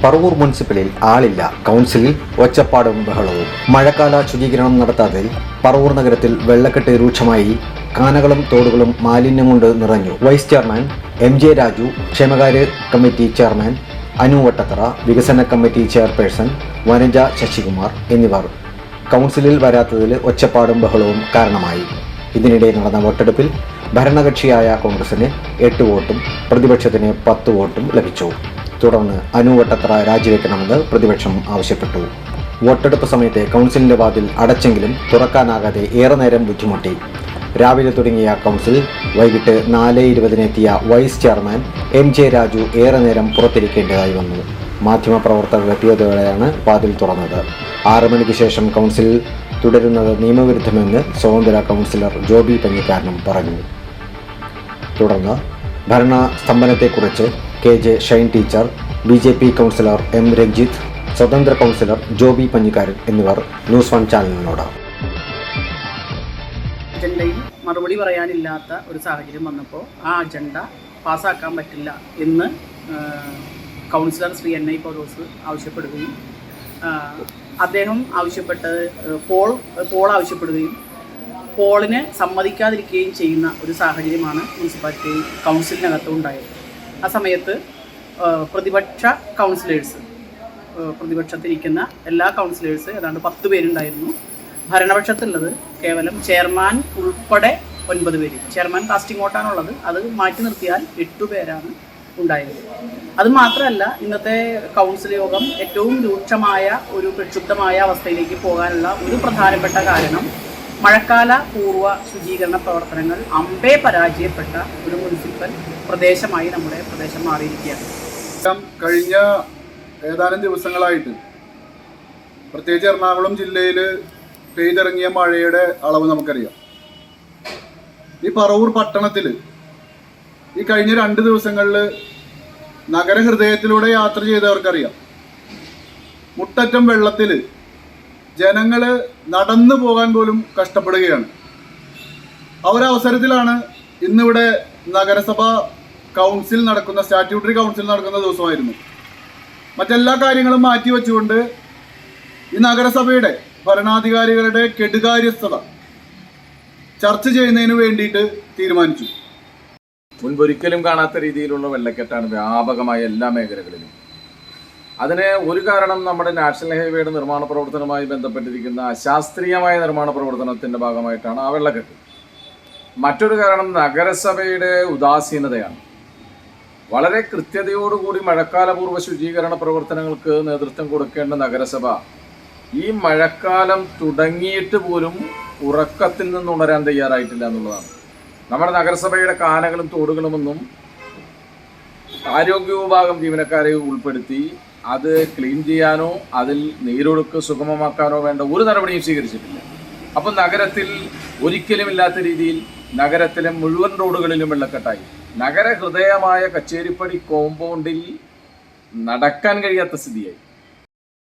പറവൂർ മുനിസിപ്പലിൽ ആളില്ല, കൗൺസിലിൽ ഒച്ചപ്പാടും ബഹളവും. മഴക്കാല ശുചീകരണം നടത്താതെ പറവൂർ നഗരത്തിൽ വെള്ളക്കെട്ട് രൂക്ഷമായി. കാനകളും തോടുകളും മാലിന്യം കൊണ്ട് നിറഞ്ഞു. വൈസ് ചെയർമാൻ MJ രാജു, ക്ഷേമകാര്യ കമ്മിറ്റി ചെയർമാൻ അനു വട്ടത്തറ, വികസന കമ്മിറ്റി ചെയർപേഴ്സൺ വനജ ശശികുമാർ എന്നിവർ കൗൺസിലിൽ വരാത്തതിൽ ഒച്ചപ്പാടും ബഹളവും കാരണമായി. ഇതിനിടെ നടന്ന വോട്ടെടുപ്പിൽ ഭരണകക്ഷിയായ കോൺഗ്രസിന് 8 വോട്ടും പ്രതിപക്ഷത്തിന് 10 വോട്ടും ലഭിച്ചു. തുടർന്ന് അനു വട്ടത്തറ രാജിവെക്കണമെന്ന് പ്രതിപക്ഷം ആവശ്യപ്പെട്ടു. വോട്ടെടുപ്പ് സമയത്ത് കൗൺസിലിന്റെ വാതിൽ അടച്ചെങ്കിലും തുറക്കാനാകാതെ ഏറെ നേരം ബുദ്ധിമുട്ടി. രാവിലെ തുടങ്ങിയ കൗൺസിൽ വൈകിട്ട് 4:20 വൈസ് ചെയർമാൻ MJ രാജു ഏറെ നേരം പുറത്തിരിക്കേണ്ടതായി വന്നു. മാധ്യമപ്രവർത്തകർ എത്തിയതോടെയാണ് വാതിൽ തുറന്നത്. 6 മണിക്ക് ശേഷം കൗൺസിൽ തുടരുന്നത് നിയമവിരുദ്ധമെന്ന് സ്വതന്ത്ര കൗൺസിലർ ജോബി പഞ്ഞിക്കാരനും പറഞ്ഞു. തുടർന്ന് ഭരണ സ്തംഭനത്തെക്കുറിച്ച് KJ Shine teacher, BJP councillor M Ranjith, സ്വതന്ത്ര കൗൺസിലർ ജോബി പഞ്ഞിക്കാരൻ എന്നിവർ ന്യൂസ് 1 ചാനലിനോട് അജണ്ടയിൽ മറുപടി പറയാനില്ലാത്ത ഒരു സാഹചര്യം വന്നപ്പോൾ ആ അജണ്ട പാസ്സാക്കാൻ പറ്റില്ല എന്ന് കൗൺസിലർ ശ്രീ NI പൗലോസ് ആവശ്യപ്പെടുകയും അദ്ദേഹം ആവശ്യപ്പെട്ടത് പോൾ ആവശ്യപ്പെടുകയും പോളിന് സമ്മതിക്കാതിരിക്കുകയും ചെയ്യുന്ന ഒരു സാഹചര്യമാണ് മുനിസിപ്പാലിറ്റി കൗൺസിലിനകത്ത് ഉണ്ടായത്. ആ സമയത്ത് പ്രതിപക്ഷത്തിരിക്കുന്ന എല്ലാ കൗൺസിലേഴ്സ് ഏതാണ്ട് 10 പേരുണ്ടായിരുന്നു. ഭരണപക്ഷത്തുള്ളത് കേവലം ചെയർമാൻ ഉൾപ്പെടെ 9 പേര്. ചെയർമാൻ കാസ്റ്റിംഗ് വോട്ടാണുള്ളത്. അത് മാറ്റി നിർത്തിയാൽ 8 പേരാണ് ഉണ്ടായത്. അത് മാത്രമല്ല, ഇന്നത്തെ കൗൺസിൽ യോഗം ഏറ്റവും രൂക്ഷമായ ഒരു പ്രക്ഷുബ്ധമായ അവസ്ഥയിലേക്ക് പോകാനുള്ള ഒരു പ്രധാനപ്പെട്ട കാരണം മഴക്കാല പൂർവ്വ ശുചീകരണ പ്രവർത്തനങ്ങൾ അമ്പേ പരാജയപ്പെട്ട ഒരു മുനിസിപ്പൽ പ്രദേശമായി നമ്മുടെ പ്രദേശം മാറിയിരിക്കുകയാണ്. കഴിഞ്ഞ ഏതാനും ദിവസങ്ങളായിട്ട് പ്രത്യേകിച്ച് എറണാകുളം ജില്ലയിൽ പെയ്തിറങ്ങിയ മഴയുടെ അളവ് നമുക്കറിയാം. ഈ പറവൂർ പട്ടണത്തിൽ ഈ കഴിഞ്ഞ 2 ദിവസങ്ങളിൽ നഗരഹൃദയത്തിലൂടെ യാത്ര ചെയ്തവർക്കറിയാം, മുട്ടറ്റം വെള്ളത്തിൽ ജനങ്ങൾ നടന്നു പോകാൻ പോലും കഷ്ടപ്പെടുകയാണ്. ആ ഒരു അവസരത്തിലാണ് ഇന്നിവിടെ നഗരസഭ കൗൺസിൽ നടക്കുന്ന, സ്റ്റാറ്റ്യൂട്ടറി കൗൺസിൽ നടക്കുന്ന ദിവസമായിരുന്നു. മറ്റെല്ലാ കാര്യങ്ങളും മാറ്റി വെച്ചുകൊണ്ട് ഈ നഗരസഭയുടെ ഭരണാധികാരികളുടെ കെടുകാര്യസ്ഥത ചർച്ച ചെയ്യുന്നതിന് വേണ്ടിയിട്ട് തീരുമാനിച്ചു. മുൻപൊരിക്കലും കാണാത്ത രീതിയിലുള്ള വെള്ളക്കെട്ടാണ് വ്യാപകമായ എല്ലാ മേഖലകളിലും. അതിന് ഒരു കാരണം നമ്മുടെ നാഷണൽ ഹൈവേയുടെ നിർമ്മാണ പ്രവർത്തനവുമായി ബന്ധപ്പെട്ടിരിക്കുന്ന അശാസ്ത്രീയമായ നിർമ്മാണ പ്രവർത്തനത്തിൻ്റെ ഭാഗമായിട്ടാണ് ആ വെള്ളക്കെട്ട്. മറ്റൊരു കാരണം നഗരസഭയുടെ ഉദാസീനതയാണ്. വളരെ കൃത്യതയോടുകൂടി മഴക്കാലപൂർവ്വ ശുചീകരണ പ്രവർത്തനങ്ങൾക്ക് നേതൃത്വം കൊടുക്കേണ്ട നഗരസഭ ഈ മഴക്കാലം തുടങ്ങിയിട്ട് പോലും ഉറക്കത്തിൽ നിന്നുണരാൻ തയ്യാറായിട്ടില്ല എന്നുള്ളതാണ്. നമ്മുടെ നഗരസഭയുടെ കാനകളും തോടുകളുമൊന്നും ആരോഗ്യ വിഭാഗം ജീവനക്കാരെ ഉൾപ്പെടുത്തി അത് ക്ലീൻ ചെയ്യാനോ അതിൽ നീരൊഴുക്ക് സുഗമമാക്കാനോ വേണ്ട ഒരു നടപടിയും സ്വീകരിച്ചിട്ടില്ല. അപ്പം നഗരത്തിൽ ഒരിക്കലും ഇല്ലാത്ത രീതിയിൽ നഗരത്തിലെ മുഴുവൻ റോഡുകളിലും വെള്ളക്കെട്ടായി. നഗരഹൃദയമായ കച്ചേരിപ്പടി കോമ്പൗണ്ടിൽ നടക്കാൻ കഴിയാത്ത സ്ഥിതിയായി.